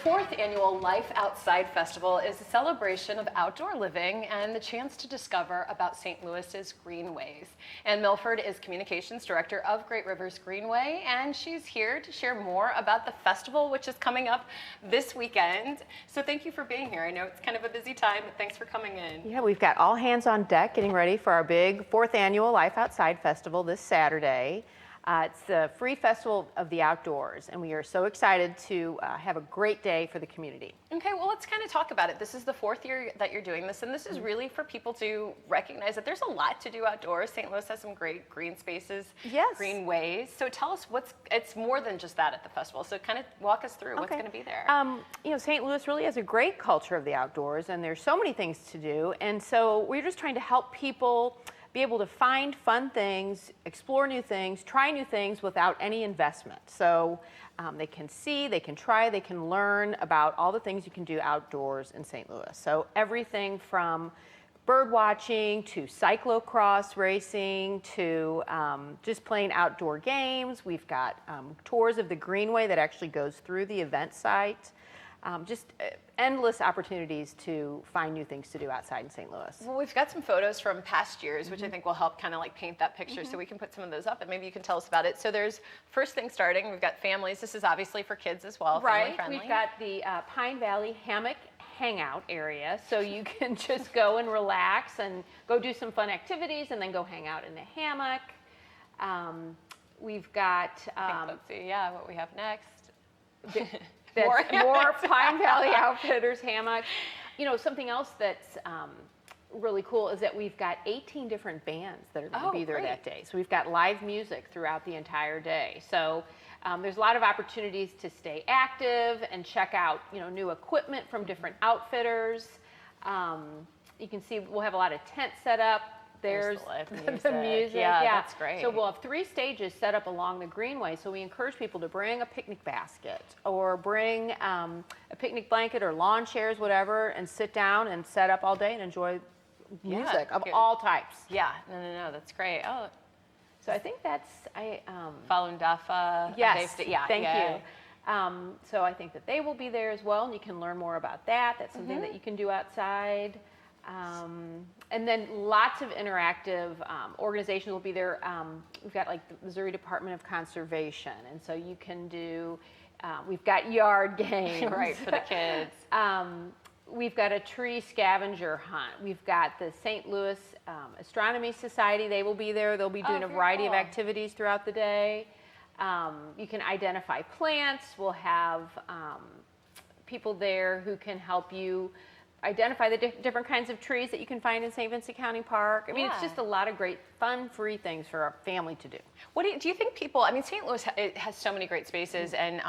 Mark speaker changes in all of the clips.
Speaker 1: fourth annual Life Outside Festival is a celebration of outdoor living and the chance to discover about St. Louis's greenways. And Milford is Communications Director of Great Rivers Greenway, and she's here to share more about the festival, which is coming up this weekend. So thank you for being here. I know it's kind of a busy time, but thanks for coming in.
Speaker 2: Yeah, we've got all hands on deck getting ready for our big fourth annual Life Outside Festival this Saturday. It's a free festival of the outdoors, and we are so excited to have a great day for the community.
Speaker 1: Okay, well, let's kind of talk about it. This is the fourth year that you're doing this, and this is really for people to recognize that there's a lot to do outdoors. St. Louis has some great green spaces,
Speaker 2: yes,
Speaker 1: greenways. So tell us it's more than just that at the festival. So kind of walk us through what's going to be there.
Speaker 2: You know, St. Louis really has a great culture of the outdoors, and there's so many things to do, and so we're just trying to help people be able to find fun things, explore new things, try new things without any investment. So they can see, they can try, they can learn about all the things you can do outdoors in St. Louis. So everything from bird watching to cyclocross racing to just playing outdoor games. We've got tours of the Greenway that actually goes through the event site. Just endless opportunities to find new things to do outside in St. Louis.
Speaker 1: Well, we've got some photos from past years, which I think will help kind of like paint that picture, so we can put some of those up and maybe you can tell us about it. So there's first thing starting, we've got families. This is obviously for kids as well,
Speaker 2: right.
Speaker 1: family friendly.
Speaker 2: We've got the Pine Valley Hammock Hangout area, so you can just go and relax and go do some fun activities and then go hang out in the hammock. We've got...
Speaker 1: let's see, what we have next.
Speaker 2: More Pine Valley Outfitters hammocks. You know, something else that's really cool is that we've got 18 different bands that are going to be there that day. So we've got live music throughout the entire day. So there's a lot of opportunities to stay active and check out, you know, new equipment from different outfitters. You can see we'll have a lot of tents set up. There's the music.
Speaker 1: Yeah, that's great.
Speaker 2: So we'll have 3 stages set up along the Greenway. So we encourage people to bring a picnic basket or bring a picnic blanket or lawn chairs, whatever, and sit down and set up all day and enjoy music of all types.
Speaker 1: Yeah, no, that's great. Oh,
Speaker 2: so I think that's
Speaker 1: Falun Dafa.
Speaker 2: Yes, thank you. So I think that they will be there as well, and you can learn more about that. That's something that you can do outside. And then lots of interactive organizations will be there. We've got like the Missouri Department of Conservation, and so you can do, we've got yard games.
Speaker 1: Right, for the kids.
Speaker 2: We've got a tree scavenger hunt. We've got the St. Louis Astronomy Society. They will be there. They'll be doing a variety of activities throughout the day. You can identify plants. We'll have people there who can help you identify the different kinds of trees that you can find in St. Vincent County Park. I mean, it's just a lot of great, fun, free things for our family to do.
Speaker 1: What do you think people, I mean, St. Louis it has so many great spaces, and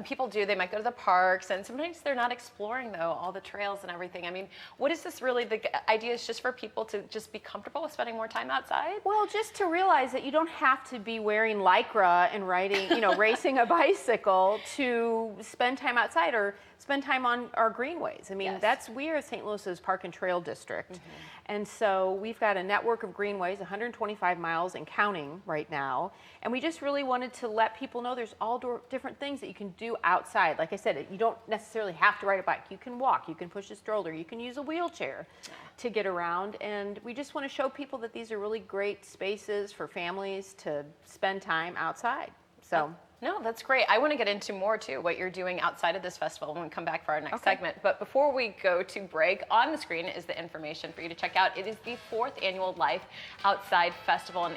Speaker 1: people they might go to the parks, and sometimes they're not exploring, though, all the trails and everything. I mean, what is this really, the idea is just for people to just be comfortable with spending more time outside?
Speaker 2: Well, just to realize that you don't have to be wearing Lycra and riding, you know, racing a bicycle to spend time outside or spend time on our greenways. I mean, we are St. Louis's Park and Trail District. And so we've got a network of greenways, 125 miles and counting right now. And we just really wanted to let people know there's all different things that you can do outside. Like I said, you don't necessarily have to ride a bike. You can walk, you can push a stroller, you can use a wheelchair to get around. And we just want to show people that these are really great spaces for families to spend time outside. So.
Speaker 1: No, that's great. I want to get into more, too, what you're doing outside of this festival when we come back for our next segment. But before we go to break, on the screen is the information for you to check out. It is the 4th annual Life Outside Festival, and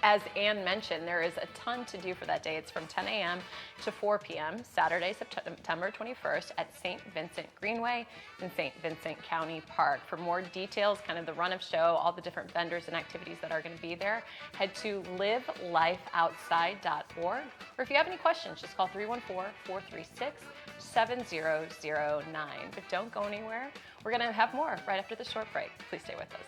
Speaker 1: as Ann mentioned, there is a ton to do for that day. It's from 10 a.m. to 4 p.m., Saturday, September 21st at St. Vincent Greenway in St. Vincent County Park. For more details, kind of the run of show, all the different vendors and activities that are going to be there, head to livelifeoutside.org. Or if you have any questions, just call 314-436-7009. But don't go anywhere. We're going to have more right after the short break. Please stay with us.